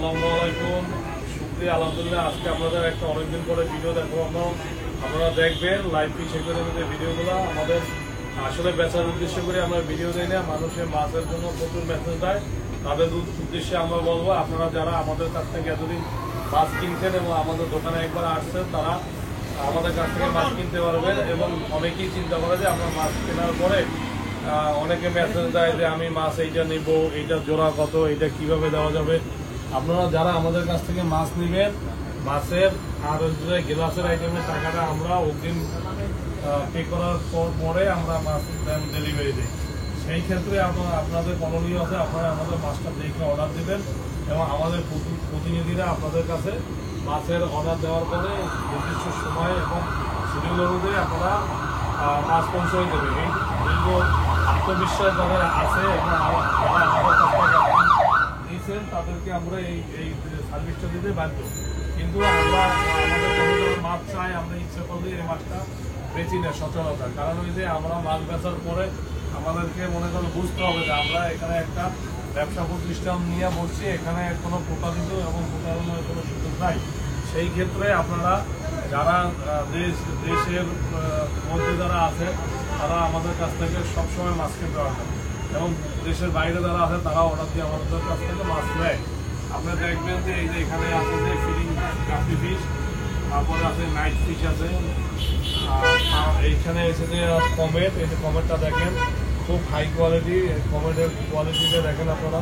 আসসালামু আলাইকুম। শুকরিয়া, আলহামদুলিল্লাহ। আজকে আপনাদের একটা অনেকদিন পরে ভিডিও দেখবো। আপনারা দেখবেন লাইভ ফিশ অ্যাকোয়ারিয়ামের ভিডিওগুলো আমাদের আসলে বেচার উদ্দেশ্য করে আমরা ভিডিও দিই না। মানুষের মাছের জন্য প্রচুর মেসেজ দেয়, তাদের উদ্দেশ্যে আমরা বলবো আপনারা যারা আমাদের কাছ থেকে এতদিন মাছ কিনছেন এবং আমাদের দোকানে একবার আসছেন, তারা আমাদের কাছ থেকে মাছ কিনতে পারবেন। এবং অনেকেই চিন্তা করে যে আমরা মাছ কেনার পরে অনেকে মেসেজ দেয় যে আমি মাছ এইটা নিব, এইটা জোড়া কত, এইটা কিভাবে দেওয়া যাবে। আপনারা যারা আমাদের কাছ থেকে মাছ নেবেন, মাছের আর গ্লাসের আইটেমের টাকাটা আমরা অগ্রিম পে করার পরে আমরা মাছ ডেলিভারি দিই। সেই ক্ষেত্রে আপনাদের করণীয় আছে, আপনারা আমাদের মাছটা দেখে অর্ডার দেবেন এবং আমাদের প্রতিনিধিরা আপনাদের কাছে মাছের অর্ডার দেওয়ার পরে নির্দিষ্ট সময় এবং শিডিউল অনুযায়ী আপনারা মাছ পৌঁছে দেবেন। এই দীর্ঘ আত্মবিশ্বাস যাদের আছে এবং যারা আমাদের কাছ থেকে নিয়েছেন তাদেরকে আমরা এই সার্ভিসটা দিতে বাধ্য। কিন্তু আমরা আমাদের মাছ চাই, আমরা ইচ্ছা করলে এই মাছটা বেশি না সচরাচর। কারণ ওই যে আমরা মাছ বেচার পরে আমাদেরকে মনে করে বুঝতে হবে যে আমরা এখানে একটা ব্যবসা প্রতিষ্ঠান নিয়ে বসছি, এখানে কোনো প্রতারিত এবং প্রতারণার কোনো সুযোগ নাই। সেই ক্ষেত্রে আপনারা যারা দেশের মধ্যে যারা আছে তারা আমাদের কাছ থেকে সবসময় মাছ কিনতে পারবেন এবং দেশের বাইরে যারা আছে তারা অর্ডার দিয়ে আমাদের কাছ থেকে মাছ নেয়। আপনারা দেখবেন যে এই যে এখানে আছে যে ফিডিং গাপি ফিশ, তারপরে আছে নাইট ফিশ আছে, এইখানে এসে যে কমেট, এই যে কমেটটা দেখেন খুব হাই কোয়ালিটি। কমেটের কোয়ালিটিটা দেখেন আপনারা,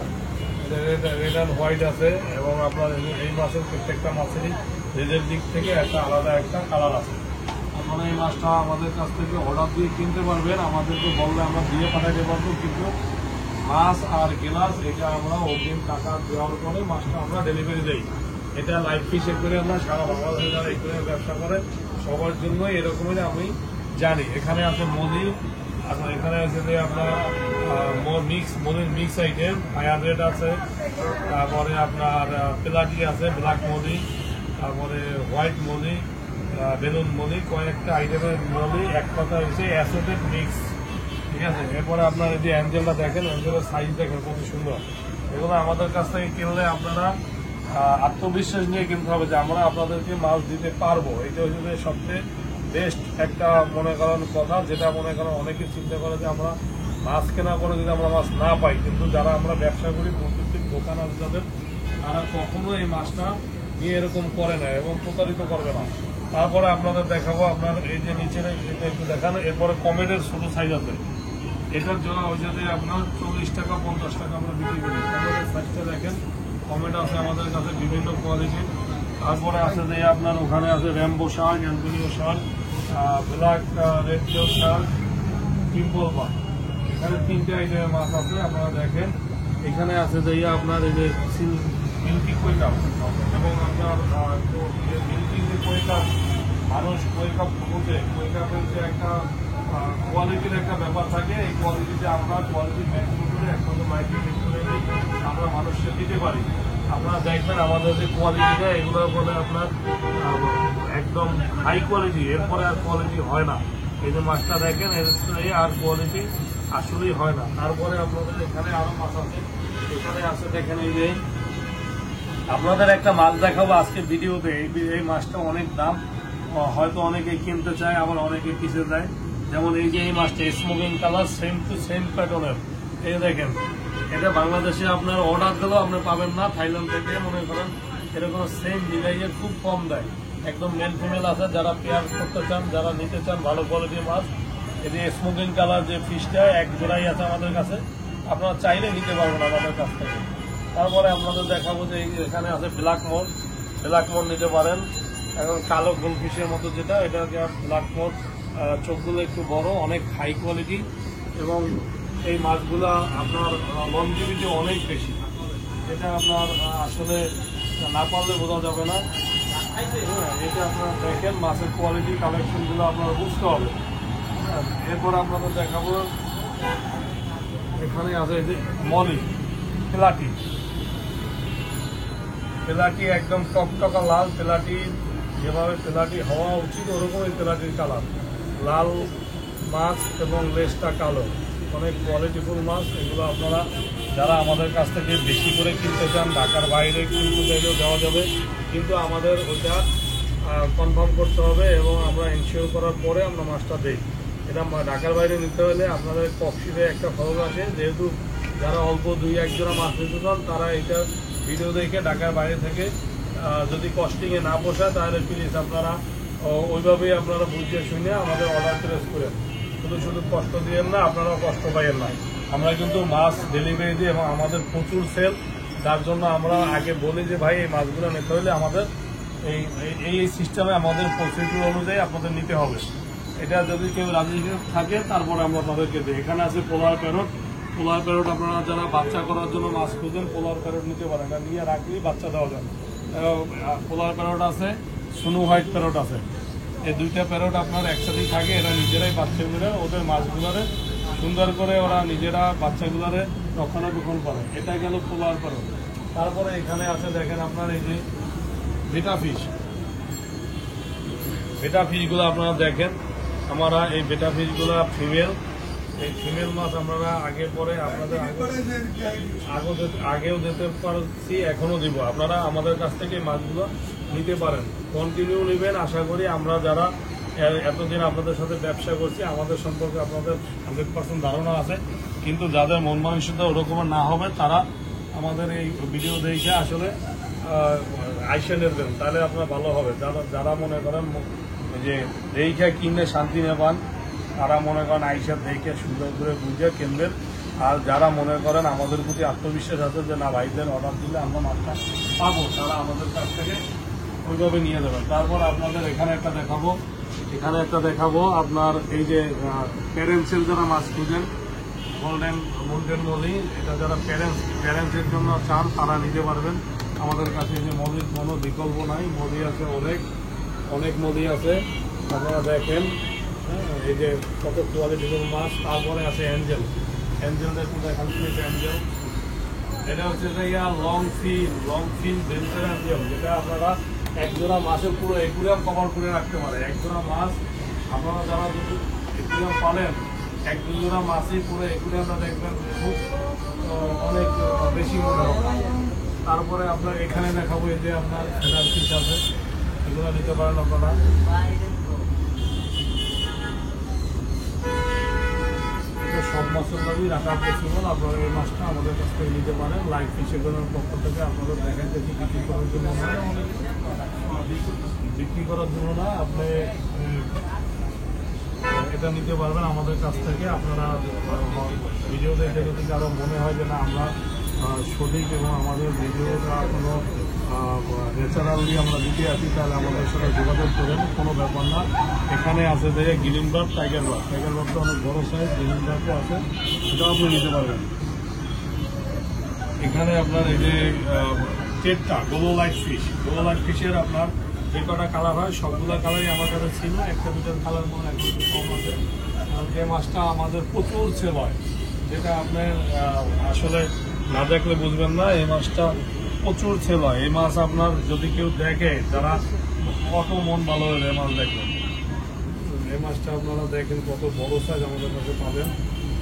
রেড অ্যান্ড হোয়াইট আছে এবং আপনার এই মাছের প্রত্যেকটা মাছেরই রেডের দিক থেকে একটা আলাদা একটা কালার আছে। আপনারা এই মাছটা আমাদের কাছ থেকে অর্ডার দিয়ে কিনতে পারবেন, আমাদেরকে বললে আমরা দিয়ে পাঠাতে পারবো। কিন্তু মাছ আর গ্লাস এটা আমরা অগ্রিম টাকা দেওয়ার পরে মাছটা আমরা ডেলিভারি দিই। এটা লাইভ ফিশ অ্যাকোয়ারিয়াম না, সারা বাংলাদেশে যারা অ্যাকোয়ারিয়াম ব্যবসা করে সবার জন্য এরকমই আমি জানি। এখানে আছে মলি, এখানে আছে যে আপনার মলির মিক্স আইটেম, ফায়ার রেড আছে, তারপরে আপনার পেলাটি আছে, ব্ল্যাক মলি, তারপরে হোয়াইট মলি, বেলুন মলি, কয়েকটা আইটেমের মলি, এক কথা হচ্ছে অ্যাসোটেড মিক্স। ঠিক আছে, এরপরে আপনার এই যে অ্যাঞ্জেলটা দেখেন, অ্যাঞ্জেলের সাইজ দেখেন কত সুন্দর। এগুলো আমাদের কাছ থেকে কিনলে আপনারা আত্মবিশ্বাস নিয়ে কিনতে হবে যে আমরা আপনাদেরকে মাছ দিতে পারবো। এটা হচ্ছে সবচেয়ে বেস্ট একটা মনে করেন কথা, যেটা মনে করেন অনেকে চিন্তা করে যে আমরা মাছ কেনা করে যদি আমরা মাছ না পাই। কিন্তু যারা আমরা ব্যবসা করি, প্রত্যেক দোকান আছে যাদের, তারা কখনো এই মাছটা নিয়ে এরকম করে না এবং প্রতারিত করবে না। তারপরে আপনাদের দেখাবো আপনার এই যে নিচের এটা একটু দেখানো। এরপরে কমেটের ছোট সাইজ আছে, এটার জন্য ওই যে আপনার 40 টাকা 50 টাকা আমরা বিক্রি করি। কমেটের সাইজটা দেখেন, কমেট আছে আমাদের কাছে বিভিন্ন কোয়ালিটির। তারপরে আছে যে আপনার ওখানে আছে rainbow shark, Antonio shark, black red tail shark, টিম্পল বা, এখানে 3টে আইটেমের মাছ আছে। আপনারা দেখেন এখানে আছে যে আপনার এই যে মিল্কি কৈকাপ এবং আপনার মিল্কি যে কৈকাপ, মানুষ কৈকাপ বোঝে, কৈকাপের যে একটা কোয়ালিটির একটা ব্যাপার থাকে, এই কোয়ালিটিতে আমরা কোয়ালিটি ম্যাক্সিমাম করে একসাথে মাইক্রোমেট করে আমরা মানুষকে দিতে পারি। আপনারা দেখবেন আমাদের যে কোয়ালিটিটা, এগুলোর বলে আপনার একদম হাই কোয়ালিটি, এরপরে আর কোয়ালিটি হয় না। এই যে মাছটা দেখেন, এর আর কোয়ালিটি আসলেই হয় না। তারপরে আপনাদের এখানে আরো মাছ আছে, এখানে আছে দেখেন এই যে আপনাদের একটা মাছ দেখাবো আজকে ভিডিওতে। এই মাছটা অনেক দাম, হয়তো অনেকে কিনতে চায়, আবার অনেকে কিনতে চায়। যেমন এই যে এই মাছটা smoking colour, same to same প্যাটার্নের। এই দেখেন, এটা বাংলাদেশে আপনার অর্ডার দিলেও আপনি পাবেন না। থাইল্যান্ড থেকে মনে করেন এরকম সেম ডিজাইনের খুব কম দেয়, একদম মেল ফিমেল আছে। যারা পেয়ার করতে চান, যারা নিতে চান ভালো কোয়ালিটির মাছ, এই যে স্মোকিং কালার যে ফিশটা এক জোড়াই আছে আমাদের কাছে, আপনারা চাইলে নিতে পারবেন আমাদের কাছ থেকে। তারপরে আপনাদের দেখাবো যে এখানে আছে ব্ল্যাক মোড, ব্ল্যাক মোড নিতে পারেন। এখন কালো গোলফিশের মতো যেটা, এটা ব্ল্যাক মোড, চোখগুলো একটু বড়, অনেক হাই কোয়ালিটি এবং এই মাছগুলা আপনার লংজিভিটি অনেক বেশি। এটা আপনার আসলে না পারলে বোঝা যাবে না। এটা আপনারা দেখেন মাছের কোয়ালিটি, কালেকশনগুলো আপনারা বুঝতে হবে। এরপর আপনাদের দেখাবো এখানে আছে এই যে মলি, পেলাটি, পেলাটি একদম টকটকা লাল। পেলাটি যেভাবে পেলাটি হওয়া উচিত ওরকমই পেলাটির কালার, লাল মাছ এবং লেজটা কালো। অনেক কোয়ালিটিফুল মাছ। এগুলো আপনারা যারা আমাদের কাছ থেকে বেশি করে কিনতে চান, ঢাকার বাইরে কিনতে চাইলেও দেওয়া যাবে, কিন্তু আমাদের ওইটা কনফার্ম করতে হবে এবং আমরা ইনশিওর করার পরে আমরা মাছটা দিই। এটা ঢাকার বাইরে নিতে হলে আপনাদের কক্সিতে একটা খরচ আছে, যেহেতু যারা অল্প 2-1 জোড়া মাছ নিতে চান তারা এটা ভিডিও দেখে ঢাকার বাইরে থেকে যদি কস্টিংয়ে না পোষায় তাহলে প্লিজ আপনারা ওইভাবেই আপনারা বুঝে শুনে আমাদের অর্ডার প্লেস করেন। শুধু কষ্ট দিয়েন না, আপনারাও কষ্ট পাইয়েন না। আমরা কিন্তু মাছ ডেলিভারি দিই এবং আমাদের প্রচুর সেল, যার জন্য আমরা আগে বলি যে ভাই এই মাছগুলো নিতে হলে আমাদের এই সিস্টেমে আমাদের প্রসিডিউর অনুযায়ী আপনাদের নিতে হবে। এটা যদি কেউ রাজি থাকে তারপরে আমরা তাদেরকে দিই। এখানে আছে পোলার প্যারট। পোলার প্যারট আপনারা যারা বাচ্চা করার জন্য মাছ খুঁজেন পোলার প্যারট নিতে পারেন, এটা নিয়ে রাখলেই বাচ্চা দেওয়া যাবে। পোলার প্যারট আছে, স্নো হোয়াইট প্যারট আছে। এই দুইটা প্যারট আপনার একসাথেই থাকে, এরা নিজেরাই বাচ্চাগুলো ওদের মাছগুলোরে সুন্দর করে ওরা নিজেরা বাচ্চাগুলোরে রক্ষণাবেক্ষণ করে। এটা গেল পোলার প্যারট। তারপরে এখানে আছে দেখেন আপনার এই যে বেটা ফিশ। বেটা ফিশগুলো আপনারা দেখেন, আমরা এই বেটা ফিশগুলো ফিমেল। এই ফিমেল মাছ আমরা আগে পরে আপনাদের আগেও দিতে পারছি, এখনো দিব। আপনারা আমাদের কাছ থেকে এই মাছগুলো নিতে পারেন, কন্টিনিউ নেবেন। আশা করি আমরা যারা এতদিন আপনাদের সাথে ব্যবসা করছি আমাদের সম্পর্কে আপনাদের 100% ধারণা আছে, কিন্তু যাদের মন মানসিকতা ওরকম না হবে তারা আমাদের এই ভিডিও দেখে আসলে আইসা নেবেন, তাহলে আপনার ভালো হবে। যারা মনে করেন যে দেখে কিনলে শান্তি নেবেন তারা মনে করেন আইসা দেখে সুন্দর করে বুঝে কিনবেন। আর যারা মনে করেন আমাদের প্রতি আত্মবিশ্বাস আছে যে না ভাইদের অর্ডার দিলে আমরা মাছটা পাবো, তারা আমাদের কাছ থেকে ওইভাবে নিয়ে যাবেন। তারপর আপনাদের এখানে একটা দেখাবো আপনার এই যে প্যারেন্টসের যারা মাছ খুঁজেন, গোল্ডেন মলি, এটা যারা প্যারেন্টসের জন্য চান তারা নিতে পারবেন আমাদের কাছে। যে মলির কোনো বিকল্প নাই, মলি আছে অনেক মলি আছে, আপনারা দেখেন। এই যে কত কোয়ালিটিফুল মাছ। তারপরে আছে অ্যাঞ্জেলটা একটু দেখান প্লিজ। অ্যাঞ্জেল এটা হচ্ছে যে লং ফিন বেলচের অ্যাঞ্জেল, যেটা আপনারা এক জোড়া মাছের পুরো একুরিয়াম কভার করে রাখতে পারে। এক জোড়া মাছ আপনারা যারা যদি একুরিয়াম পালেন, 1-2 জোড়া মাছই পুরো একুরিয়ামটা দেখবেন খুব অনেক বেশি মনে হবে। তারপরে আপনার এখানে দেখাবো এই যে আপনার ফেদার ফিশ আছে, এগুলো নিতে পারেন আপনারা। সব মাছের দাবি রাখা পসিবল, আপনারা এই মাছটা আমাদের কাছ থেকে নিতে পারেন। লাইভ ফিশের পক্ষ থেকে আপনাদের দেখেন যে বিক্রি করার জন্য না, আপনি এটা নিতে পারবেন আমাদের কাছ থেকে। আপনারা ভিডিও দেখে যদি কারো মনে হয় যে না আমরা সঠিক এবং আমাদের ভিডিওটা কোনো ন্যাচারালি আমরা দিতে আসি, তাহলে আমাদের সাথে যোগাযোগ করেন, কোনো ব্যাপার না। এখানে আছে যে গ্রিন বার্ড, টাইগার বার্ডটা অনেক বড় সাইজ, গ্রিন বার্ডও আছে, সেটাও আপনি নিতে পারবেন। এখানে আপনার এই যে টেটটা গোলো লাইট ফিশের আপনার যে কটা কালার হয় সবগুলো কালারই আমার কাছে ছিল। একটা দুটার কালার মনে এখন একটু কম আছে। যে মাছটা আমাদের প্রচুর সেল হয়, যেটা আপনার আসলে না দেখলে বুঝবেন না। এই মাছটা প্রচুর সেল হয়। এই মাছ আপনার যদি কেউ দেখে, যারা কত মন ভালো হয়ে এই মাছ দেখবেন। এই মাছটা আপনারা দেখেন কত বড় সাইজ আমাদের কাছে পাবেন।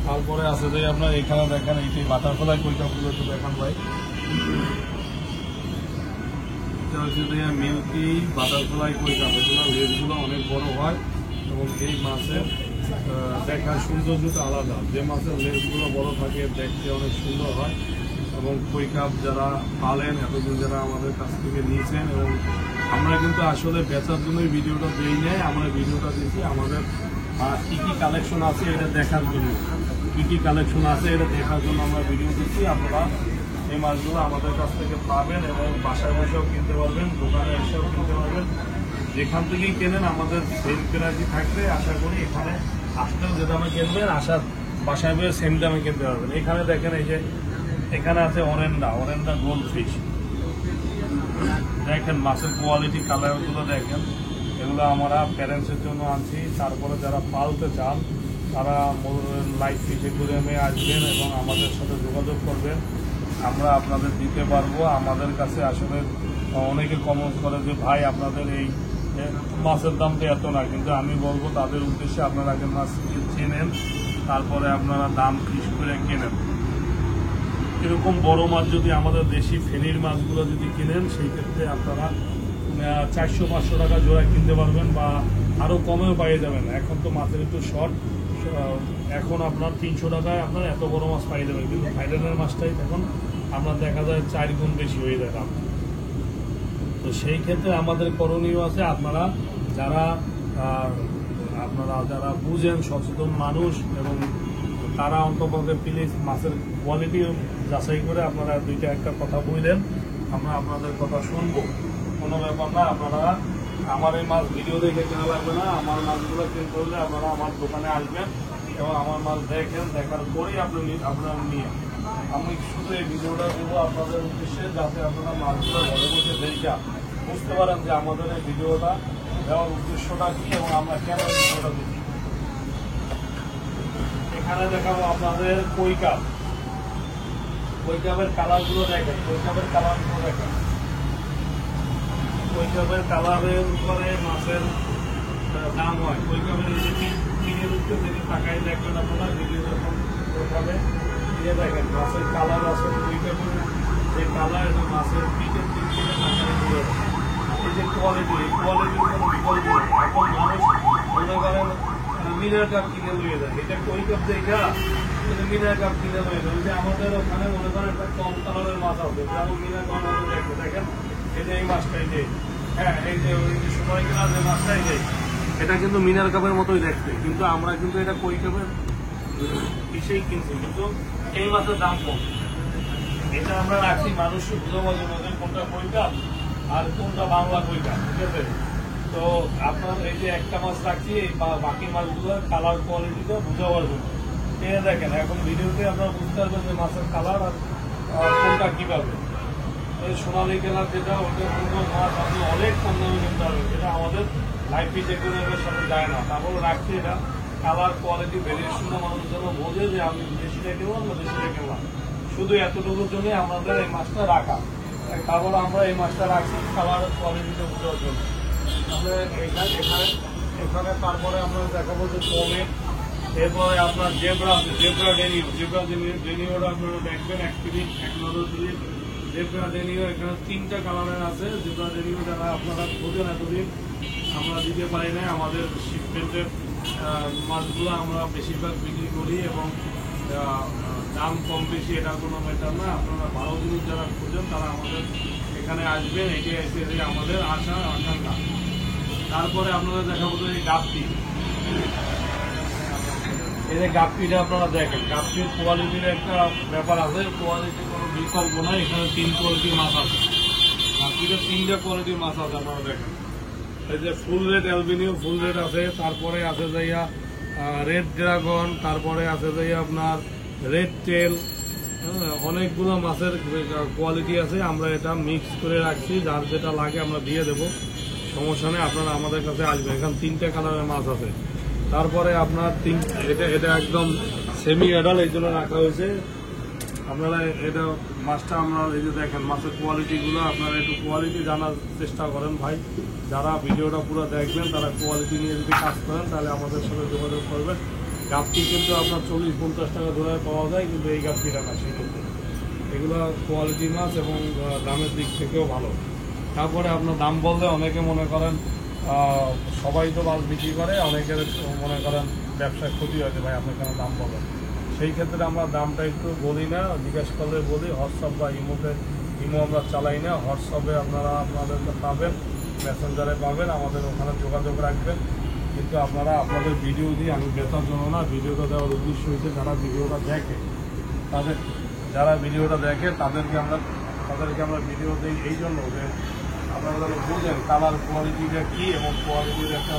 তারপরে আছে যে আপনার এখানে দেখেন এইটি বাটারফ্লাই কৈকাপগুলো একটু দেখান ভাই। এটা হচ্ছে যে মিল্কি বাটারফ্লাই কৈকাপ, এগুলো লেজগুলো অনেক বড় হয় এবং এই মাছের দেখার সৌন্দর্যটা আলাদা। যে মাছের লেজগুলো বড় থাকে দেখতে অনেক সুন্দর হয়। এবং কৈকাপ যারা পালেন, এতদিন যারা আমাদের কাছ থেকে নিয়েছেন, এবং আমরা কিন্তু আসলে বেচার জন্যই ভিডিওটা দিই নাই, আমরা ভিডিওটা দিয়েছি আমাদের কী কী কালেকশন আছে এটা দেখার জন্য। আমরা ভিডিও দিচ্ছি। আপনারা এই মাছগুলো আমাদের কাছ থেকে পাবেন এবং বাসায় বসেও কিনতে পারবেন, দোকানে এসেও কিনতে পারবেন। যেখান থেকেই কেনেন আমাদের সেম প্রাইসই থাকবে। আশা করি এখানে আসলেও যে দামে কিনবেন, বাসায় বসে সেম দামে কিনতে পারবেন। এখানে দেখেন এই যে এখানে আছে অরেন্ডা গোল্ড ফিশ। দেখেন মাছের কোয়ালিটি, কালারগুলো দেখেন। এগুলো আমরা প্যারেন্টসের জন্য আনছি। তারপরে যারা পালতে চান তারা লাইভ ফিশ অ্যাকুরিয়ামে আসবেন এবং আমাদের সাথে যোগাযোগ করবেন, আমরা আপনাদের দিতে পারবো। আমাদের কাছে আসলে অনেকে কমেন্ট করে যে ভাই আপনাদের এই মাছের দামটা এত না, কিন্তু আমি বলবো তাদের উদ্দেশ্যে আপনারা আগে মাছ চেনেন, তারপরে আপনারা দাম ফিস করে কেনেন। এরকম বড় মাছ যদি আমাদের দেশি ফেনীর মাছগুলো যদি কিনেন, সেই ক্ষেত্রে আপনারা 400-500 টাকা জোড়া কিনতে পারবেন বা আরও কমেও পেয়ে যাবেন। এখন তো মাছের একটু শর্ট, এখন আপনার 300 টাকায় আপনার এত বড় মাছ পাই যাবেন, কিন্তু থাইল্যান্ডের মাছটাই এখন আপনার দেখা যায় 4 গুণ বেশি হয়ে যায় দাম। তো সেই ক্ষেত্রে আমাদের করণীয় আছে, আপনারা যারা বুঝেন, সচেতন মানুষ, এবং তারা অন্তপক্ষে প্লিজ মাছের কোয়ালিটি যাচাই করে আপনারা দুইটা একটা কথা বললেন, আমরা আপনাদের কথা শুনবো, কোনো ব্যাপার না। আপনারা আমার এই মাছ ভিডিও দেখে কেনা লাগবে না, আমার মাছগুলো কিনতে হলে আপনারা আমার দোকানে আসবেন এবং আমার মাছ দেখেন, দেখার পরেই আপনারা নিয়ে। আমি শুধু এই ভিডিওটা দেবো আপনাদের উদ্দেশ্যে, যাতে আপনারা মাছগুলো ঘরে বসে দেখে বুঝতে পারেন যে আমাদের এই ভিডিওটা দেওয়ার উদ্দেশ্যটা কি এবং আমরা কেন ভিডিওটা দিচ্ছি। এখানে দেখাবো আপনাদের কই কাপ। কই কাপের কালারগুলো দেখেন, কই কাপের কালারগুলো দেখেন। কই কাপের কালারের উপরে মাছের দাম হয়। কই কাপের এই যে পিনের উপরে যদি তাকাই দেখবেন আপনারা, ভিডিও যখন ওখানে দিয়ে দেখেন মাছের কালার আছে, কই কাপের যে কালার এবং মাছের পিঠের দিক থেকে তাকাই দিয়ে এই যে কোয়ালিটি, এই কোয়ালিটির কোনো বিকল্প নেই। এখন মানুষ মনে করেন মিনার কাপ কিনে লুয়ে যায়, এটা কই কাপ দেখা মিনার কাপ কিনে লুয়ে যায়। যে আমাদের ওখানে মনে করেন একটা কম কালারের মাছ আছে, যেমন মিনার কাপ দেখে দেখেন, এই যে এই মাছটাই যে, হ্যাঁ এই যে সময় কিনা যে মাছটাই যে, এটা কিন্তু মিনার কাপের মতোই দেখতে, কিন্তু আমরা কিন্তু এটা কই কাপের পিসেই কিনছি, কিন্তু এই মাছের দাম কম। এটা আমরা রাখছি মানুষের বুঝাবার জন্য যে কোনটা কই কাপ আর কোনটা বাংলা কই কাপ, ঠিক আছে? তো আপনার এই যে একটা মাছ রাখছি, বাকি মাছগুলোর কালার কোয়ালিটিটা বুঝাবার জন্য দেখেন। এখন ভিডিওতে আপনারা বুঝতে পারবেন যে মাছের কালার আর কোনটা কিভাবে। সোনালি কালার যেটা, ওটা কোনো মাছ আপনি অনেক কম দামে কিনতে পারবেন, যেটা আমাদের লাইফ টেকনোলজির সাথে যায় না। তারপরে রাখছি এটা কালার কোয়ালিটি ভেরিয়েশনটা মানুষ যেন বোঝে যে আমি দেশিটা কিনলাম না দেশিটা কিনলাম, শুধু এতটুকুর জন্য আমাদের এই মাছটা রাখা। তারপরে আমরা এই মাছটা রাখছি কালার কোয়ালিটিটা বোঝার জন্য। এখানে তারপরে আমরা দেখাবো যে কমে, এরপরে আপনার জেব্রা আছে, জেব্রা ডেনিওটা আপনারা দেখবেন, এক নজর দিয়ে জেব্রা ডেনিও। এখানে 3টা কালারের আছে জেব্রা ডেনিও, যারা আপনারা খোঁজেন এতদিন আমরা দিতে পারি না। আমাদের শিপমেন্টের মাছগুলো আমরা বেশিরভাগ বিক্রি করি এবং দাম কম বেশি এটা কোনো ম্যাটার না। আপনারা ভালো জিনিস যারা খোঁজেন তারা আমাদের এখানে আসবেন, এটি এসে আমাদের আকাঙ্ক্ষা। তারপরে আপনারা দেখাবো যে এই গাপ্পি, এই যে গাপ্পিটা আপনারা দেখেন, গাপ্পির কোয়ালিটির একটা ব্যাপার আছে, কোয়ালিটির কোনো বিকল্প নাই। এখানে 3 কোয়ালিটির মাছ আছে, গাপ্পিটা 3টা কোয়ালিটির মাছ আছে আপনারা দেখেন। এই যে ফুল রেড অ্যালবিনিও ফুল রেড আছে, তারপরে আছে যাইয়া রেড ড্রাগন, তারপরে আছে যাইয়া আপনার রেড টেল, অনেকগুলো মাছের কোয়ালিটি আছে। আমরা এটা মিক্স করে রাখছি, যার যেটা লাগে আমরা দিয়ে দেবো, সমস্যা নেই। আপনারা আমাদের কাছে আসবেন, এখানে 3টা কালারের মাছ আছে। তারপরে আপনার এটা একদম সেমি অ্যাডাল, এই জন্য রাখা হয়েছে। আপনারা এটা মাছটা আমরা এই যে দেখেন মাছের কোয়ালিটিগুলো, আপনারা একটু কোয়ালিটি জানার চেষ্টা করেন ভাই। যারা ভিডিওটা পুরো দেখবেন তারা কোয়ালিটি নিয়ে যদি কাজ করেন তাহলে আমাদের সাথে যোগাযোগ করবেন। গাপ্পি কিন্তু আপনার 40-50 টাকা ধরে পাওয়া যায়, কিন্তু এই গাপ্পিটা না, সেই কিন্তু এগুলো কোয়ালিটি মাছ এবং দামের দিক থেকেও ভালো। তারপরে আপনার দাম বললে অনেকে মনে করেন, সবাই তো মাছ বিক্রি করে, অনেকের মনে করেন ব্যবসায় ক্ষতি হয়েছে, ভাই আপনি কেন দাম বলেন। সেই ক্ষেত্রে আমরা দামটা একটু বলি না, জিজ্ঞেস করলে বলি। হোয়াটসঅ্যাপ বা ইমো আমরা চালাই না, হোয়াটসঅ্যাপে আপনারা আপনাদেরকে পাবেন, মেসেঞ্জারে পাবেন, আমাদের ওখানে যোগাযোগ রাখবেন। কিন্তু আপনারা আপনাদের ভিডিও দিয়ে, আমি বেতার জন্য না, ভিডিওটা দেওয়ার উদ্দেশ্য হয়েছে যারা ভিডিওটা দেখে তাদেরকে আমরা ভিডিও দিই এই জন্য যে আপনারা যেন বুঝেন কালার কোয়ালিটিটা কী এবং কোয়ালিটির একটা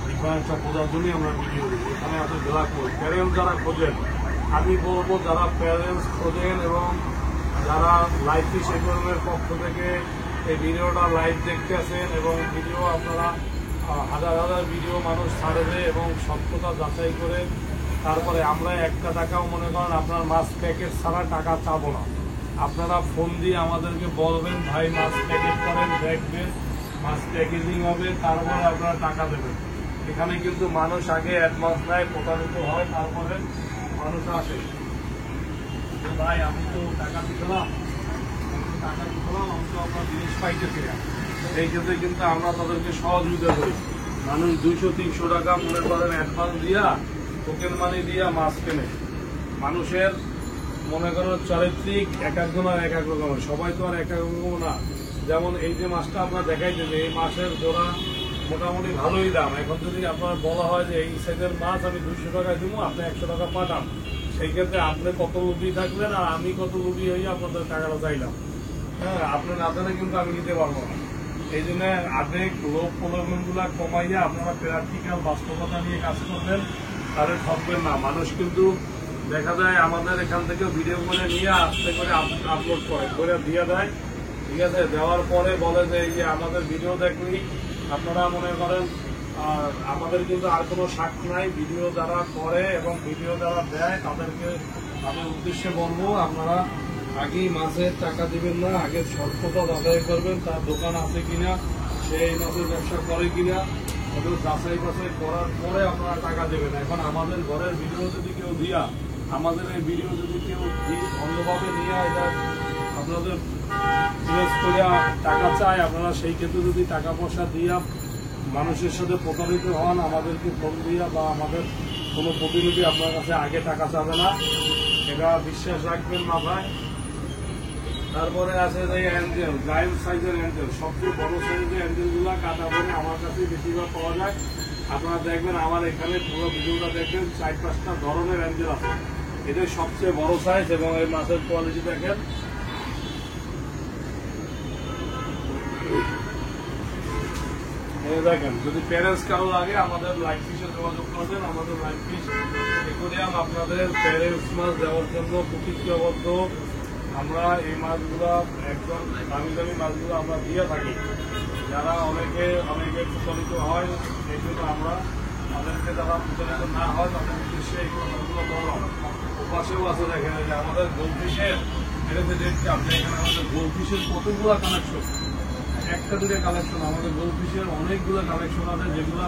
ডিফারেন্সটা বোঝার জন্যই আমরা ভিডিও দিই। এখানে আছে গ্লাকোজ প্যারেন্টস যারা খোঁজেন, আমি বলবো যারা প্যারেন্টস খোঁজেন এবং যারা লাইফ ফিশ অ্যাকোয়ারিয়ামের পক্ষ থেকে এই ভিডিওটা লাইভ দেখতে আসেন এবং ভিডিও আপনারা হাজার হাজার ভিডিও মানুষ ছাড়বে এবং সত্যতা যাচাই করে তারপরে আমরা একটা টাকাও মনে করেন আপনার মাছ প্যাকেট ছাড়া টাকা চাবো না। আপনারা ফোন দিয়ে আমাদেরকে বলবেন ভাই মাছ প্যাকেট করেন, দেখবেন মাছ প্যাকেজিং হবে, তারপরে আপনারা টাকা দেবেন। এখানে কিন্তু মানুষ আগে অ্যাডভান্স নেয়, প্রতারিত হয়, তারপরে মানুষ আসে। ভাই আমি তো টাকা দিলাম, আমি তো আপনার জিনিস পাইতেছি না, এই ক্ষেত্রে কিন্তু আমরা তাদেরকে সহযোগিতা করি। মানুষ 200-300 টাকা মনে করেন অ্যাডভান্স দিয়া, টোকেন মানি দিয়া মাছ কেনে। মানুষের মনে করেন চারিত্রিক এক একজনের এক এক রকম, সবাই তো আর এক এক রকম না। যেমন এই যে মাছটা আপনার দেখাইছে যে এই মাছের জোড়া মোটামুটি ভালোই দাম। এখন যদি আপনার বলা হয় যে এই সাইজের মাছ আমি 200 টাকায় দিব, আপনি 100 টাকা পাঠান, সেই ক্ষেত্রে আপনি কত লোভী থাকলেন আর আমি কত লোভী হয়ে আপনাদের টাকাটা চাইলাম। হ্যাঁ, আপনি না জানে কিন্তু আমি নিতে পারবো না। এই জন্য আবেগ লোভ প্রলোভন গুলা কমাইয়া আপনারা প্র্যাকটিক্যাল বাস্তবতা নিয়ে কাজ করবেন, তাহলে ঠকবেন না। মানুষ কিন্তু দেখা যায় আমাদের এখান থেকে ভিডিও করে নিয়ে আস্তে করে আপলোড করে দিয়ে দেয়, ঠিক আছে। দেওয়ার পরে বলে যে এই যে আমাদের ভিডিও দেখলি আপনারা মনে করেন, আর আমাদের কিন্তু আর কোনো সাক্ষ্য নাই। ভিডিও যারা করে এবং ভিডিও যারা দেয় তাদেরকে তাদের উদ্দেশ্যে বলবো, আপনারা আগেই মাছের টাকা দিবেন না, আগে সর্বদা আদায় করবেন তার দোকান আছে কিনা, সেই মাছের ব্যবসা করে কিনা, ওদের যাচাই বাছাই করার পরে আপনারা টাকা দেবেন। এখন আমাদের ঘরের ভিডিও যদি কেউ দিয়া, আমাদের এই ভিডিও যদি কেউ অন্যভাবে নিয়ে এটা আপনাদের ইনভেস্ট করে টাকা চায়, আপনারা সেই ক্ষেত্রে যদি টাকা পয়সা দিয়া মানুষের সাথে প্রতারিত হন, আমাদেরকে ফোন দিয়া বা আমাদের কোনো প্রতিনিধি আপনার কাছে আগে টাকা চাবে না, এটা বিশ্বাস রাখবেন মাথায়। তারপরে আছে যে অ্যাঞ্জেল, জায়ান্ট সাইজের অ্যাঞ্জেল, সবচেয়ে বড় সাইজের অ্যাঞ্জেলগুলো কাটা বনে আমার কাছে বেশিরভাগ পাওয়া যায়। আপনারা দেখবেন আমার এখানে পুরো ভিডিওটা দেখবেন 4-5টা ধরনের অ্যাঞ্জেল আছে, এটাই সবচেয়ে বড় সাইজ। এবং এই মাছের কোয়ালিটি দেখেন, দেখেন যদি প্যারেন্টস কারো লাগে আমাদের লাইফ ফিশে যোগাযোগ করবেন। আমাদের লাইফ ফিশ অ্যাকোয়ারিয়াম আপনাদের প্যারেন্টস মাছ দেওয়ার জন্য প্রতিজ্ঞাবদ্ধ। আমরা এই মাছগুলো একদম দামি দামি মাছগুলো আমরা দিয়ে থাকি, যারা অনেকে প্রচলিত হয়, সেই জন্য আমরা তাদেরকে যারা প্রচলিত না হয় তাদের উদ্দেশ্যে এই মাছগুলো বড়। ওপাশেও আছে দেখেন যে আমাদের গোলফিশের, এটাতে দেখছি আপনি এখানে আমাদের গোলফিশের কতগুলো কালেকশন, একটা দুটো কালেকশন, আমাদের গোলফিশের অনেকগুলো কালেকশন আছে, যেগুলো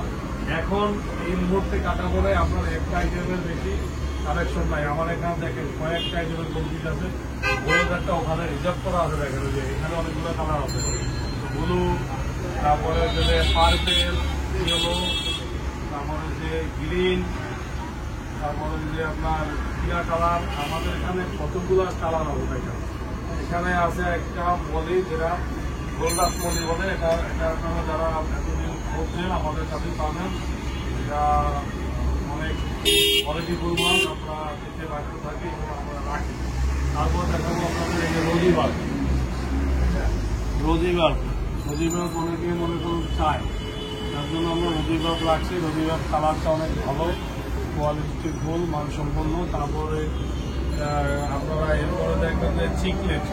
এখন এই মুহূর্তে কাটা বলে আপনার একটা আইটেমের বেশি কালেকশন নাই। আমার এখানে দেখেন কয়েকটা আইটেমের গোলফিশ আছে, গোল একটা ওখানে রিজার্ভ করা আছে, দেখেন যে এখানে অনেকগুলো কালার আছে, ব্লু, তারপরে যে পার্পেল, ইয়েলো, তারপরে যে গ্রিন, তারপরে যে আপনার টিয়া কালার। আমাদের এখানে কতগুলো কালার আছে দেখেন। এখানে আছে একটা মলি, যেটা গোল্ডাস মলি বলে, এটা আপনারা যারা এতদিন করছেন আমাদের কাছে পাবেন। এটা অনেক কোয়ালিটিফুল মাছ, আমরা খেতে রাখতে থাকি এবং আমরা রাখি। তারপর দেখাবো আপনাদের এই যে রোজিবার্গ, অনেকে মনে করুন চায়, তার জন্য আমরা রোজিবার্গ রাখছি। রোজিবার্গ কালারটা অনেক ভালো, কোয়ালিটির ফুল, মানসম্পন্ন। তারপরে আপনারা এরপরে দেখবেন যে চিকলেট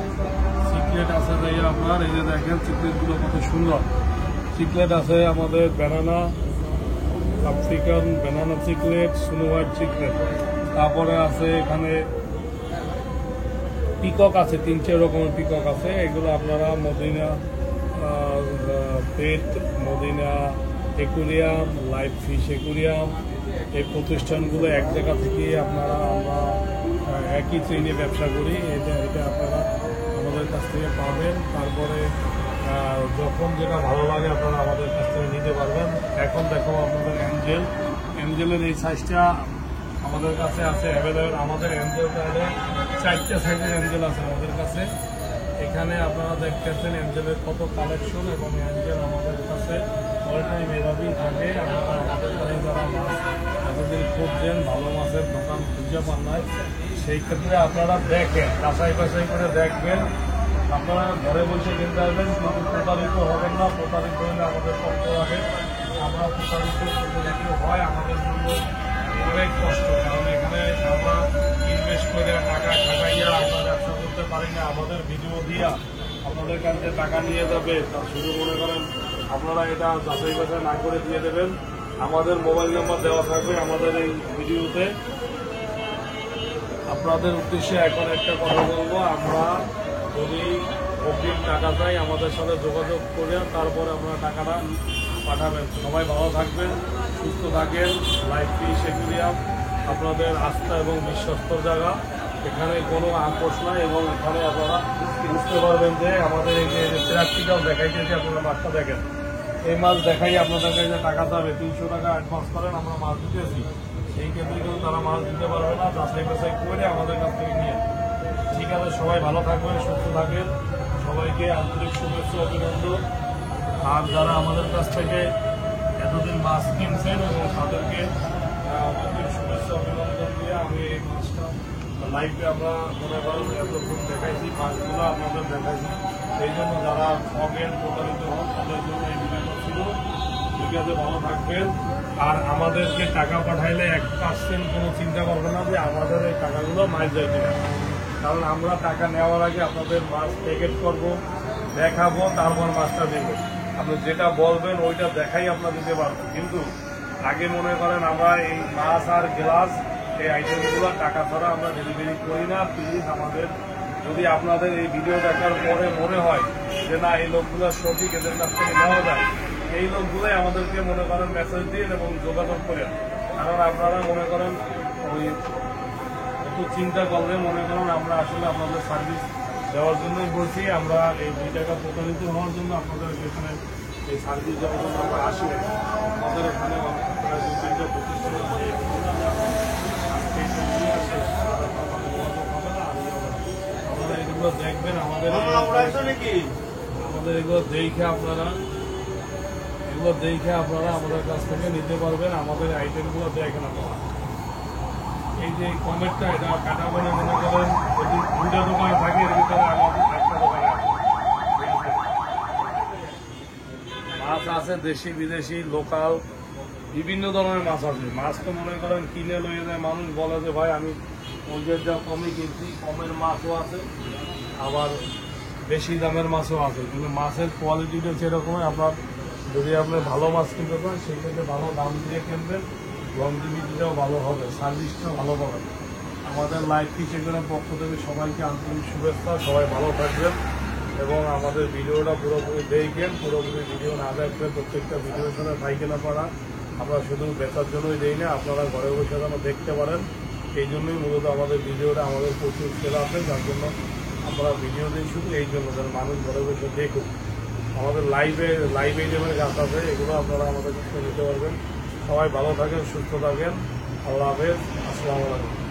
আছে যে আপনার, এই যে দেখেন চিকলেটগুলো কত সুন্দর। চিকলেট আছে আমাদের banana, African banana chiclet, snow white chiclet. তারপরে আছে এখানে পিকক আছে, 3-4 রকমের পিকক আছে। এগুলো আপনারা Madina pet, Madina aquarium, life fish aquarium, এই প্রতিষ্ঠানগুলো এক জায়গা থেকে আমরা একই চেইনে ব্যবসা করি। এটা আপনারা আমাদের কাছ থেকে পাবেন। তারপরে যখন যেটা ভালো লাগে আপনারা আমাদের কাছ থেকে নিতে পারবেন। এখন দেখো আপনাদের অ্যাঞ্জেলের এই সাইজটা আমাদের কাছে আছে অ্যাভেলেবেল। আমাদের অ্যাঞ্জেল তাহলে 4টা সাইজের অ্যাঞ্জেল আছে আমাদের কাছে। এখানে আপনারা দেখতেছেন অ্যাঞ্জেলের কত কালেকশন, এবং অ্যাঞ্জেল আমাদের কাছে অল টাইম এভাবেই থাকে। আপনারা আমাদের কাছে যারা মাছ এতদিন খুঁজছেন, ভালো মাছের দোকান খুঁজে পান নাই, সেই ক্ষেত্রে আপনারা দেখেন, যাচাই বাছাই করে দেখবেন। আপনারা ঘরে বসে কিনতে আসবেন, কিন্তু প্রতারিত হবেন না। প্রতারিত হলে আমাদের কষ্ট লাগে, আমরা প্রতারিত যদি হয় আমাদের জন্য অনেক কষ্ট। কারণ এখানে আমরা ইনভেস্ট করে টাকা খাটাইয়া আমরা ব্যবসা করতে পারি না। আমাদের ভিডিও দিয়া আপনাদের কাছে টাকা নিয়ে যাবে, তার শুধু মনে করেন আপনারা এটা যাচাই বাছাই না করে দিয়ে দেবেন। আমাদের মোবাইল নাম্বার দেওয়া থাকবে আমাদের এই ভিডিওতে। আপনাদের উদ্দেশ্যে এখন একটা কথা বলবো, আমরা যদি অগ্রিম টাকা চাই আমাদের সাথে যোগাযোগ করে তারপরে আপনারা টাকাটা পাঠাবেন। সবাই ভালো থাকবেন, সুস্থ থাকেন। লাইফ ফিশ অ্যাকুয়ারিয়াম আপনাদের আস্থা এবং বিশ্বস্ত জায়গা, এখানে কোনো আপোষ নাই। এবং এখানে আপনারা বুঝতে পারবেন যে আমাদের এই যে প্রাকটিক্যাল দেখাইতেছি, আপনারা মাছটা দেখেন, এই মাছ দেখাই আপনাদের কাছে টাকা যাবে, 300 টাকা অ্যাডভান্স করেন, আমরা মাছ দিতেছি, সেই ক্ষেত্রে কিন্তু তারা মাছ দিতে পারবে না, যাচাই বাছাই করে আমাদের কাছ থেকে নিয়ে। ঠিক আছে, সবাই ভালো থাকবেন, সুস্থ থাকেন, সবাইকে আন্তরিক শুভেচ্ছা অভিনন্দন। আর যারা আমাদের কাছ থেকে এতদিন মাছ কিনছেন এবং তাদেরকে আন্তরিক শুভেচ্ছা অভিনন্দন দিয়ে আমি এই মাছটা লাইভে আমরা মনে করেন এতক্ষণ দেখাইছি, মাছগুলো আপনাদের দেখাইছি। এই জন্য যারা ঠকেন, প্রতারিত হন, তাদের জন্য এই ভিডিওটা ছিল। ঠিক আছে, ভালো থাকবেন। আর আমাদেরকে টাকা পাঠাইলে 1% কোনো চিন্তা করবে না যে আমাদের এই টাকাগুলো মাছ যায় কিনা, কারণ আমরা টাকা নেওয়ার আগে আপনাদের মাছ প্যাকেট করব, দেখাবো, তারপর মাছটা দেবো। আপনি যেটা বলবেন ওইটা দেখাই আপনার দিতে পারবেন, কিন্তু আগে মনে করেন আমরা এই মাছ আর গ্লাস এই আইটেমগুলো টাকা ছাড়া আমরা ডেলিভারি করি না। প্লিজ আমাদের, যদি আপনাদের এই ভিডিও দেখার পরে মনে হয় যে না এই লোকগুলো সঠিক, এদের কাছ থেকে নেওয়া যায়, এই লোকগুলোই আমাদেরকে মনে করেন মেসেজ দিন এবং যোগাযোগ করেন। কারণ আপনারা মনে করেন ওই একটু চিন্তা করলে মনে করেন আমরা আসলে আপনাদের সার্ভিস দেওয়ার জন্যই বলছি। আমরা এই 2 টাকা প্রতারিত হওয়ার জন্য আপনাদের এখানে এই সার্ভিস দেওয়ার জন্য আমরা আসি। আমাদের এখানে প্রায় 2-3টা প্রতিষ্ঠান আছে, আপনারা এগুলো দেখবেন, আমাদের এগুলো দেখে আপনারা আমাদের কাছ থেকে নিতে পারবেন। আমাদের আইটেমগুলো দেখেন আপনারা। এই যে কমেন্টটা, এটা কাটা মানে মনে করেন যদি 2টা দোকানে থাকে, এর ভিতরে আমাদের 1টা দোকানে আছে। মাছ আছে দেশি বিদেশি লোকাল বিভিন্ন ধরনের মাছ আছে। মাছ তো মনে করেন কিনে লইয়ে যায়, মানুষ বলে যে ভাই আমি ওদের যা কমে কিনছি, কমের মাছও আছে, আবার বেশি দামের মাছও আছে, কিন্তু মাছের কোয়ালিটিটা সেরকমই। আপনার যদি আপনি ভালো মাছ কিনতে পারেন, সেই ক্ষেত্রে ভালো দাম দিয়ে কিনবেন, লংজিভিটিটাও ভালো হবে, সার্ভিসটাও ভালো পাবেন। আমাদের লাইফ ফিশ অ্যাকুয়ারিয়াম পক্ষ থেকে সবাইকে আন্তরিক শুভেচ্ছা, সবাই ভালো থাকবেন এবং আমাদের ভিডিওটা পুরোপুরি দেখবেন। পুরোপুরি ভিডিও না দেখলে প্রত্যেকটা ভিডিওর সাথে পাইকেনা পাড়া আমরা শুধু বেচার জন্যই দিই না, আপনারা ঘরে বসে যেন দেখতে পারেন। এই জন্যই মূলত আমাদের ভিডিওটা আমাদের প্রচুর সেল আছে, যার জন্য আমরা ভিডিও দিই শুধু এই জন্য, যেন মানুষ ঘরে বসে দেখুন। আমাদের লাইভে আইটেমের গাছ আছে, এগুলো আপনারা আমাদের কাছে নিতে পারবেন। সবাই ভালো থাকেন, সুস্থ থাকেন। আল্লাহ হাফেজ, আসসালামু আলাইকুম।